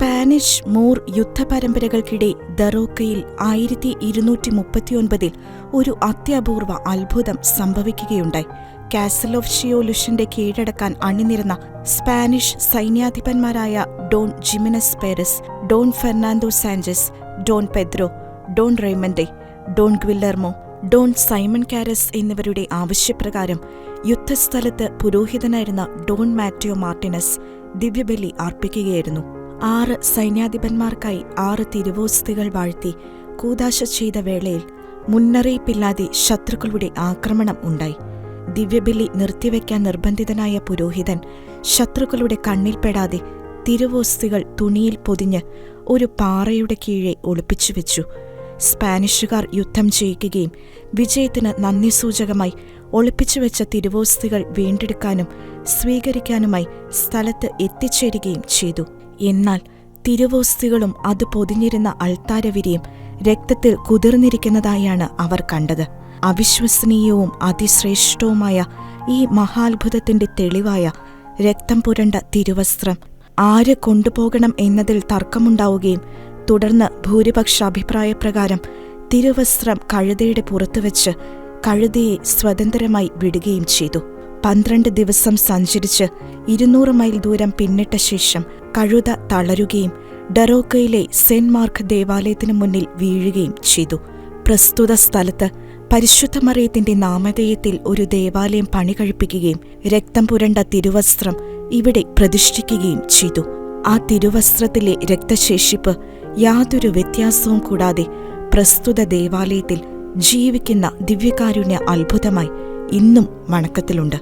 Spanish Moore യുദ്ധപരമ്പരകൾക്കിടെ ദറോക്കയിൽ 1239 ഒരു അത്യപൂർവ അത്ഭുതം സംഭവിക്കുകയുണ്ടായി. കാസൽ ഓഫ് ഷിയോലുഷന്റെ കീഴടക്കാൻ അണിനിരന്ന സ്പാനിഷ് സൈന്യാധിപന്മാരായ Don Jimenez Perez, Don Fernando Sanchez, Don Pedro, Don Raimundo, Don Guillermo, Don Simon Caras എന്നിവരുടെ ആവശ്യപ്രകാരം യുദ്ധസ്ഥലത്ത് പുരോഹിതനായിരുന്ന ഡോൺ മാറ്റിയോ മാർട്ടിനസ് ദിവ്യബലി അർപ്പിക്കുകയായിരുന്നു. 6 സൈന്യാധിപന്മാർക്കായി 6 തിരുവോസ്തികൾ വാഴ്ത്തി കൂദാശ ചെയ്ത വേളയിൽ മുന്നറിയിപ്പില്ലാതെ ശത്രുക്കളുടെ ആക്രമണം ഉണ്ടായി. ദിവ്യബലി നിർത്തിവെക്കാൻ നിർബന്ധിതനായ പുരോഹിതൻ ശത്രുക്കളുടെ കണ്ണിൽപ്പെടാതെ തിരുവോസ്തികൾ തുണിയിൽ പൊതിഞ്ഞ് ഒരു പാറയുടെ കീഴെ ഒളിപ്പിച്ചുവെച്ചു. സ്പാനിഷുകാർ യുദ്ധം ജയിക്കുകയും വിജയത്തിന് നന്ദി സൂചകമായി ഒളിപ്പിച്ചുവെച്ച തിരുവോസ്തികൾ വീണ്ടെടുക്കാനും സ്വീകരിക്കാനുമായി സ്ഥലത്ത് എത്തിച്ചേരുകയും ചെയ്തു. എന്നാൽ തിരുവോസ്തികളും അത് പൊതിഞ്ഞിരുന്ന അൾത്താരവിരിയും രക്തത്തിൽ കുതിർന്നിരിക്കുന്നതായാണ് അവർ കണ്ടത്. അവിശ്വസനീയവും അതിശ്രേഷ്ഠവുമായ ഈ മഹാത്ഭുതത്തിന്റെ തെളിവായ രക്തം പുരണ്ട തിരുവസ്ത്രം ആര് കൊണ്ടുപോകണം എന്നതിൽ തർക്കമുണ്ടാവുകയും തുടർന്ന് ഭൂരിപക്ഷ അഭിപ്രായപ്രകാരം തിരുവസ്ത്രം കഴുതയുടെ പുറത്തുവെച്ച് കഴുതയെ സ്വതന്ത്രമായി വിടുകയും ചെയ്തു. 12 ദിവസം സഞ്ചരിച്ച് 200 മൈൽ ദൂരം പിന്നിട്ട ശേഷം കഴുത തളരുകയും ഡറോക്കയിലെ സെന്റ് മാർക്ക് ദേവാലയത്തിനു മുന്നിൽ വീഴുകയും ചെയ്തു. പ്രസ്തുത സ്ഥലത്ത് പരിശുദ്ധ മറിയത്തിന്റെ നാമധേയത്തിൽ ഒരു ദേവാലയം പണികഴിപ്പിക്കുകയും രക്തം പുരണ്ട തിരുവസ്ത്രം ഇവിടെ പ്രതിഷ്ഠിക്കുകയും ചെയ്തു. ആ തിരുവസ്ത്രത്തിലെ രക്തശേഷിപ്പ് യാതൊരു വ്യത്യാസവും കൂടാതെ പ്രസ്തുത ദേവാലയത്തിൽ ജീവിക്കുന്ന ദിവ്യകാരുണ്യ അത്ഭുതമായി ഇന്നും വണക്കത്തിലുണ്ട്.